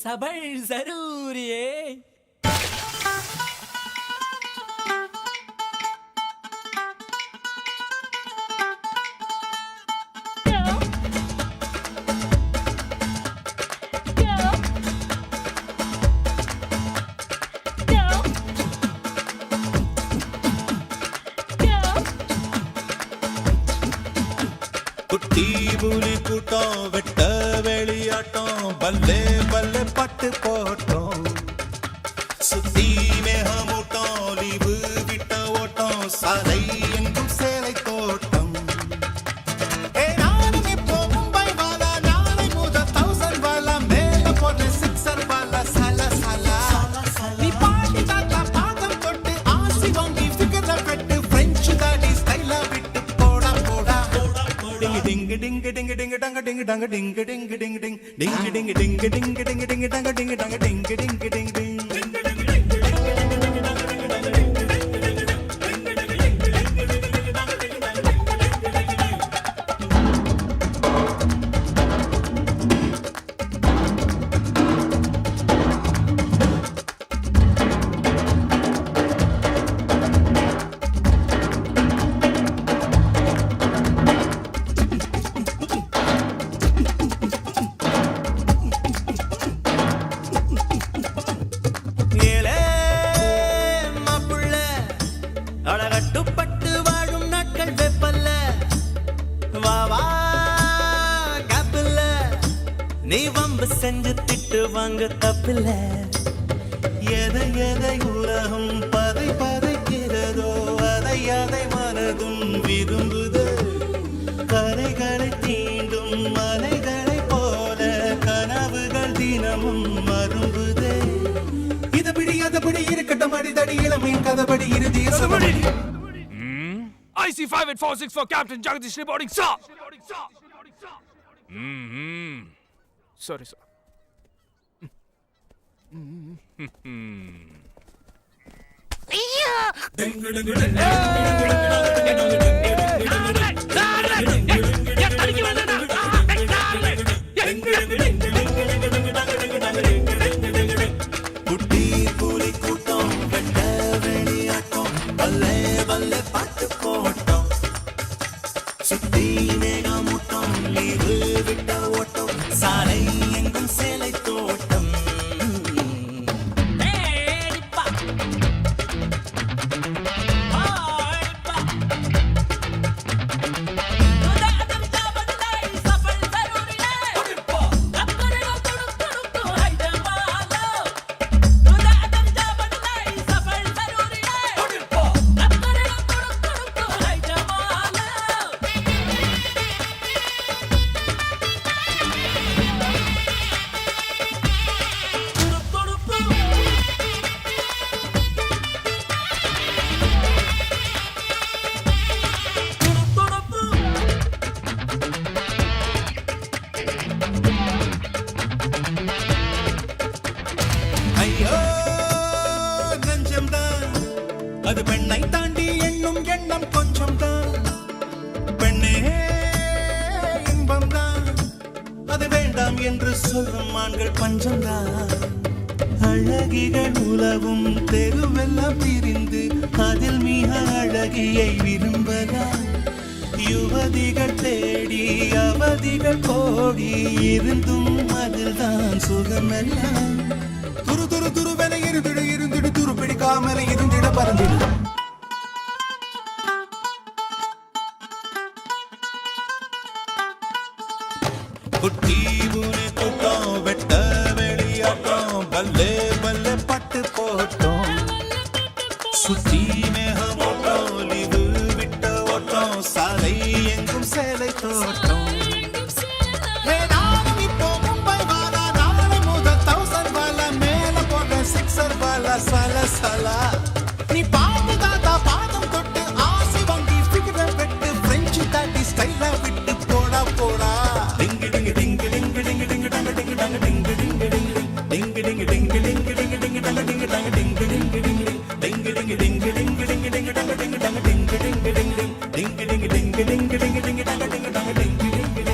सबर जरूर है। குட்டி புலி கூட்டம் வெட்ட வெளியாட்டம் பல்லே பல்லே பட்டு போட்டோம் சுத்தி மேகமூட்டம் லீவு விட்ட ஓட்டம் சாலை எங்கும் சேலை தோட்டம் நானும் இப்போ மும்பை வாலா நாளை முதல் 1000 வாலா மேல போட்டு 6 வாலா சல சலா நீ பாட்டி தாத்தா பாதம் தொட்டு ஆசி வாங்கி ஃபிகர்ல பெட்டு பிரெஞ்சு தாடி ஸ்டைலா விட்டு போடா போடா ding ding ding ding dang ding dang ding ding ding ding ding ding ding ding ding ding dang ding dang ding ding ding ding நீ வம்பு செஞ்சு திட்டு வாங்க தப்பில்ல எதை எதை உலகம் பதை பதைக்கிறதோ அதை அதை மனதும் விரும்புது கரைகளை தீண்டும் மலைகளை போல கனவுகள் தினமும் மரும்புது இதபடி அதபடி இருக்கட்டும் அடிதடி இளமையின் கதபடி இறுதிய சுமடி IC5846 for Captain Jagdish reporting, sir. Sorry, sir. குட்டி புலி கூட்டம் வெட்ட வெளியாட்டம் பல்லே பல்லே பாட்டு போட்டோம் சுத்தி மேகமூட்டம் லீவு விட்ட ஓட்டம் சாலை எங்கும் சேலை தோட்டம் ஆண்கள் பஞ்சம்தான் அழகிகள் உலவும் தெருவெல்லாம் பிரிந்து அதில் மிக அழகியை விரும்பதா யுவதிகள் தேடி அவதிகள் கோடி இருந்தும் அதில்தான் சுகமெல்லாம் துரு துரு துருவென இருந்திடு துரு பிடிக்காமல இருந்திட பறந்திடு குட்டி பூனை கூட்டம் வெட்ட வெளியாட்டம் பல்லே பல்லே பட்டு போட்டோம் சுத்தி மேகமோட்டம் லிவு விட்ட ஓட்டம் சாலை எங்கும் சேலை தோட்டம் நானும் இப்போ மும்பை வாலா நாளை முதல் 1000 வாலா மேல போட்ட 6 வாலா சல சலா நீ பாட்டு தாத்தா பாதம் தொட்டு ஆசி வாங்கி ஃபிகர வெட்டு பிரெஞ்சு தாட்டி ஸ்டைலா விட்டு போடா போடா டிங்கு டிங்கு டிங்கு டிங்கு டிங்கு டிங்கு டங்க டிங்கு டங்க டிங்கு டிங்கு டிங்கு டிங்கு டிங்கு டிங்கு டிங்கு டிங்கு டிங்கு டங்க டிங்கு டங்க டிங்கு டிங்கு டிங்கு டிங்கு டிங்கு டிங்கு டிங்கு டிங்கு டிங்கு டங்க டிங்கு டங்க டிங்கு டிங்கு டிங்கு டிங்கு டிங்கு டிங்கு டிங்கு டிங்கு டிங்கு டிங்கு டங்க டிங்கு டங்க டிங்கு டிங்கு